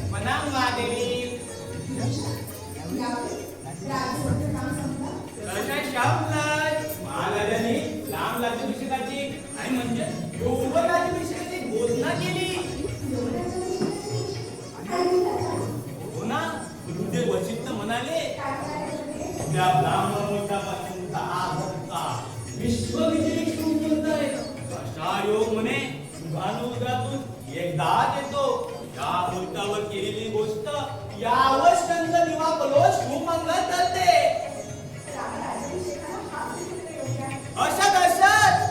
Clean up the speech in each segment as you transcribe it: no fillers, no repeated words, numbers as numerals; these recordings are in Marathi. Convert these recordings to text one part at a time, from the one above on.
म्हणा महादेवी महाराजांनी लांब राज्याभिषेकाची आणि म्हणजे एवढं राज्याभिषेकाची घोषणा केली. हो ना, गुरुदेव वशिष्ठ म्हणाले त्या ब्राह्मण मुद्दापासून विश्वविजयी शिव बोलताय अशा योग म्हणे युगानुयुगातून एकदाच येतो. या मुद्द्यावर केलेली गोष्ट यावर संत दिवा कलो शिवमंगल करते. अशात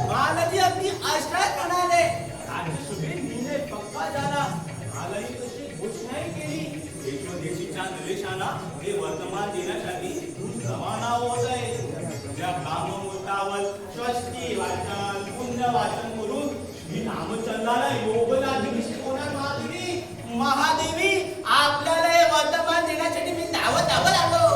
महाराजी अगदी अशात म्हणाले राज्यसभेत निर्णय पक्का झाला. महाराजी तशी घोषणाही केली. देशोदेशीच्या निलेशांना हे वर्तमान देण्यासाठी रवाना होत आहे. त्या ब्राह्ममुहूर्तावर स्वस्ती वाचन पुण्य वाचन करून श्री रामचंद्राला योग राज्याभिषेक होणार. महादेवी आपल्याला हे वर्तमान देण्यासाठी मी धावत आलो.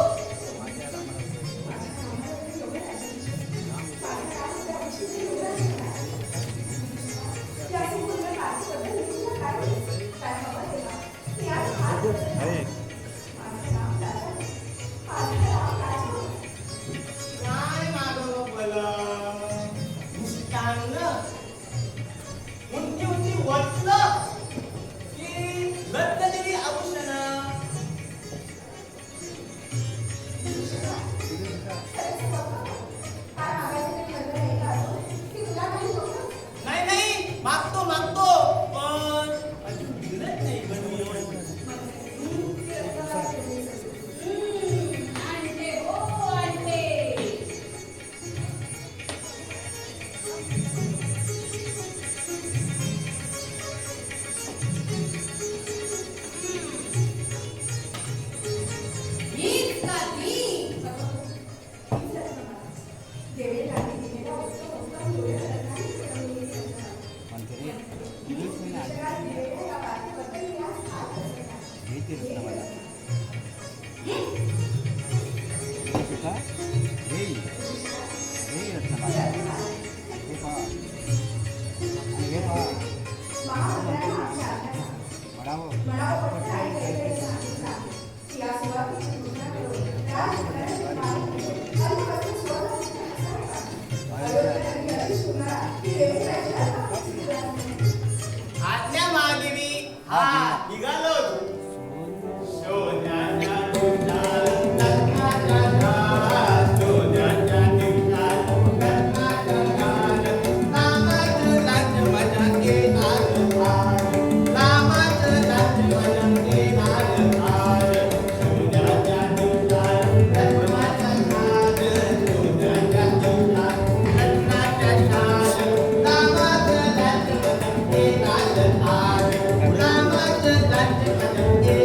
Yeah.